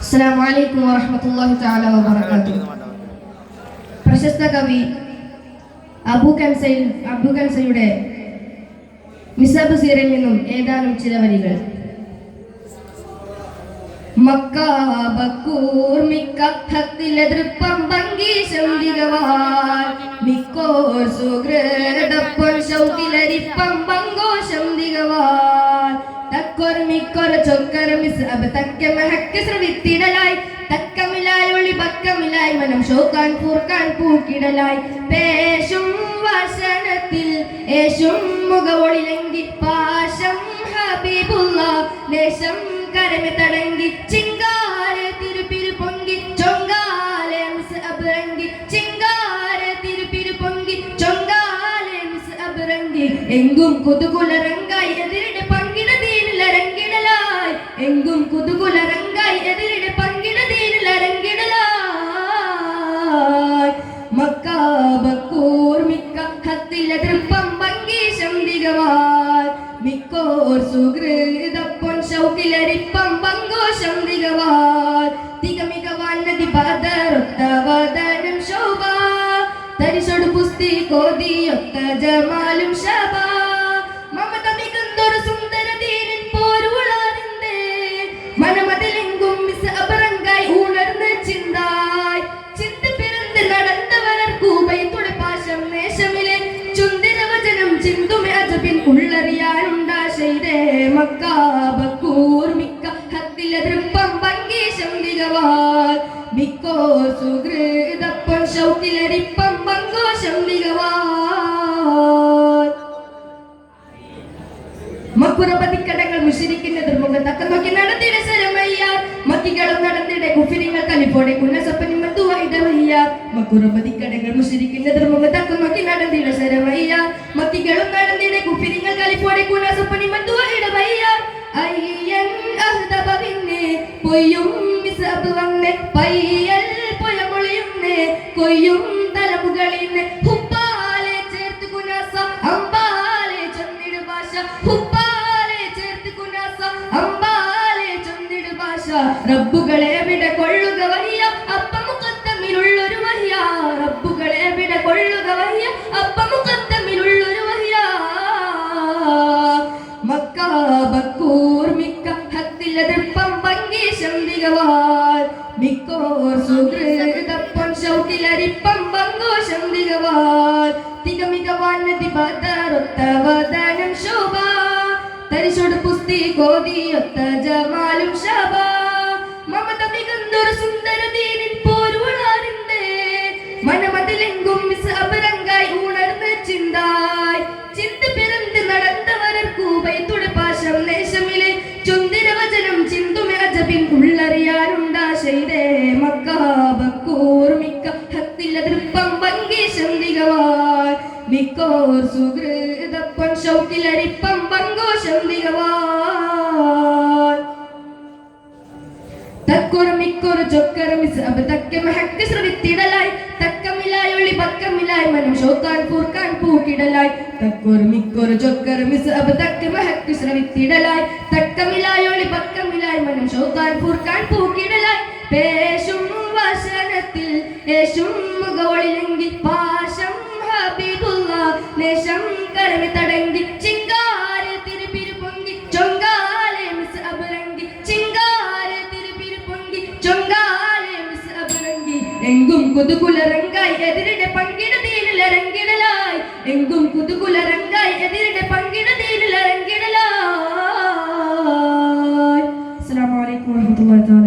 അസ്സലാമു അലൈക്കും വറഹ്മത്തുള്ളാഹി തആല വബറകാതുഹു. പ്രശസ്ത കവി അബൂ കൻസയുടെ മിസ്അബ് സീറിൽ നിന്നും ഏതാനും ചില വരികൾ. മക്ക ബക്കൂർ മിക്ക ഹത്തിലെതിർപ്പം ഭംഗീശം ദിഗവാൽ മിക്കോർ സുഗ്രദപ്പൊൻ ശൗകിലരിപ്പം ബംഗോശം ദിഗവാൽ തക്കൊർ മിക്കൊർ ചൊക്കർ മിസ്അബ് തക്കെ മഹക്ക് ശ്രവിത്തിടലായി തക്കമിലായി ഒളി ബക്കമിലായി മനം ഷോക്കാൻ പൂർക്കാൻ പൂക്കിടലായി പേശും വസനത്തിൽ യേശും മുഖവൊളിലെങ്കി പാശം ഹബീബുള്ള ദേശം കരമെ തടങ്കി ചിങ്കാര തിരുപ്പിരു പൊങ്കി ചൊങ്കാലെ മിസ്അബ് റങ്കി ചിങ്കാര തിരുപ്പിരു പൊങ്കി ചൊങ്കാലെ മിസ്അബ് റങ്കി എങ്കും കുതുകുല രംഗായി എതിരിടെ പങ്കിട ദീനിൽ അരങ്ങിടലായി എങ്കും കുതുകുല രംഗായി എതിരിടെ പങ്കിട ദീനിൽ അരങ്ങിടലായി മക്ക ബക്കൂർ മിക്ക ഹത്തിലെതിർപ്പം ഭംഗീശം ദിഗവാൽ മിക്കോർ സുഹൃദപ്പൊൻ ശൗകിലരിപ്പം ബംഗോശം ദിഗവാൽ തികമികവാൻ നദി ബദറൊത്തവദനം ശോഭ തരിശൊടു പുസ്തി കോതിയൊത്ത ജമാലും ശബ മമത മികന്തൊരു സുന്ദര ദീനിൻ പോരുളാനിന്തേ മനമതിലെങ്കും മിസ്അബ് റങ്കായി ഉണർന്ന് ചിന്തായി ചിന്ത പിറന്ന് നടന്നവർ കൂബൈ തുളപ്പാശം നേശമിലെ ചുന്ദിര വചനം ചിന്തുമെ അജബിൻ ഉള്ളറിയാനുണ്ടാശൈരേ മക്ക ബക്കൂർ മിക്ക ഹത്തിലെതിർപ്പം ഭംഗീശം ദിഗവാൽ മിക്കോ സുഹൃദപ്പൊൻ ശൗകിലരിപ്പം ബംഗോശം ദിഗവാൽ മക്കുറപതിക്കടങ്ങൾ മുശരിക്കിന്റെ ദുർമുഖം തക്ക നോക്കി നടത്തിയുടെ ശരമയ്യാർ മക്കികളും നടത്തിയുടെ കുഫിരിങ്ങൾ കലിപ്പോടെ കുന്നസപ്പനിമ്മ തുവൈടവയ്യാർ മക്കുറപതിക്കടങ്ങൾ മുശരിക്കിന്റെ ദുർമുഖം തക്ക നോക്കി നടത്തിയുടെ ശരമയ്യാർ മക്കികളും നടത്തിയുടെ കുഫിരിങ്ങൾ കലിപ്പോടെ കുന്നസപ്പനിമ്മ തുവൈടവയ്യാർ അയ്യൻ അഹ്ദബവിന്നെ പൊയ്യും മിസ്അബ് വന്നെ പയ്യൽ പൊയമൊളിയുന്നെ കൊയ്യും തലമുകളിന്നെ ഹുബ്ബാലെ ചേർത്ത് കുനാസ അമ്പാലെ ചൊന്നിടു ഭാഷ ഹുബ്ബാലെ ചേർത്ത് കുനാസ അമ്പാലെ ചൊന്നിടു ഭാഷ റബ്ബുകളെ വിട കൊള്ളുക വയ്യ അപ്പമുഖത്തമ്മിലുള്ളൊരു വയ്യ റബ്ബുകളെ വിട കൊള്ളുക വയ്യ അപ്പമുഖത്തമ്മിലുള്ളൊരു വയ്യ മക്ക ബക്കൂർ മിക്ക ഹത്തിലെതിർപ്പം ഭംഗീശം ദിഗവാൽ മിക്കോർ സുഹൃദപ്പൊൻ ശൗകിലരിപ്പം ബംഗോശം ദിഗവാൽ തികമികവാൻ നദി ബദറൊത്തവദനം ശോഭ തരിശൊടു പുസ്തി കോതിയൊത്ത ജമാലും ശബ മമത മികന്തൊരു സുന്ദര ദീനിൻ പോരുളാനിന്തേ മനമതിലെങ്കും മിസ്അബ് റങ്കായി ഉണർന്ന് ചിന്തായി ചിന്ത പിറന്ന് നടന്നവർ കൂബൈ തുളപ്പാശം നേശമിലെ ചുന്ദിര വചനം ചിന്തുമെ അജബിൻ ഉള്ളറിയാനുണ്ടാശൈരേ മക്ക ബക്കൂർ മിക്ക ഹത്തിലെതിർപ്പം ഭംഗീശം ദിഗവാൽ മിക്കോർ സുഹൃദപ്പൊൻ ശൗകിലരിപ്പം ബംഗോശം ദിഗവാൽ തക്കൊരു മിക്കൊരു ചൊക്കർ മിസ്അബ് തക്കെ മഹക്ക് ശ്രവിത്തിടലായി തക്കമിലായി ഒളി ബക്കമിലായി മനം ഷോക്കാൻ പൂർക്കാൻ പൂക്കിടലായി തക്കൊരു മിക്കൊരു ചൊക്കർ മിസ്അബ് തക്കെ മഹക്ക് ശ്രവിത്തിടലായി തക്കമിലായി ഒളി ബക്കമിലായി മനം ഷോക്കാൻ പൂർക്കാൻ പൂക്കിടലായി പേശും വസനത്തിൽ യേശും മുഖവൊളിലെങ്കി പാശം ഹബീബുള്ള ദേശം കരമെ തടങ്കി ചിങ്കാര തിരുപ്പിരു പൊങ്കി ചൊങ്കാലെ മിസ്അബ് റങ്കി ചിങ്കാര തിരുപ്പിരു പൊങ്കി ചൊങ്കാലെ മിസ്അബ് റങ്കി എങ്കും കുതുകുല രംഗായി എതിരിടെ പങ്കിട ദീനിൽ അരങ്ങിടലായി എങ്കും കുതുകുല രംഗായി എതിരിടെ പങ്കിട ദീനിൽ അരങ്ങിടലായി. അസ്സലാമു അലൈക്കും വറഹ്മത്തുള്ളാഹി തആല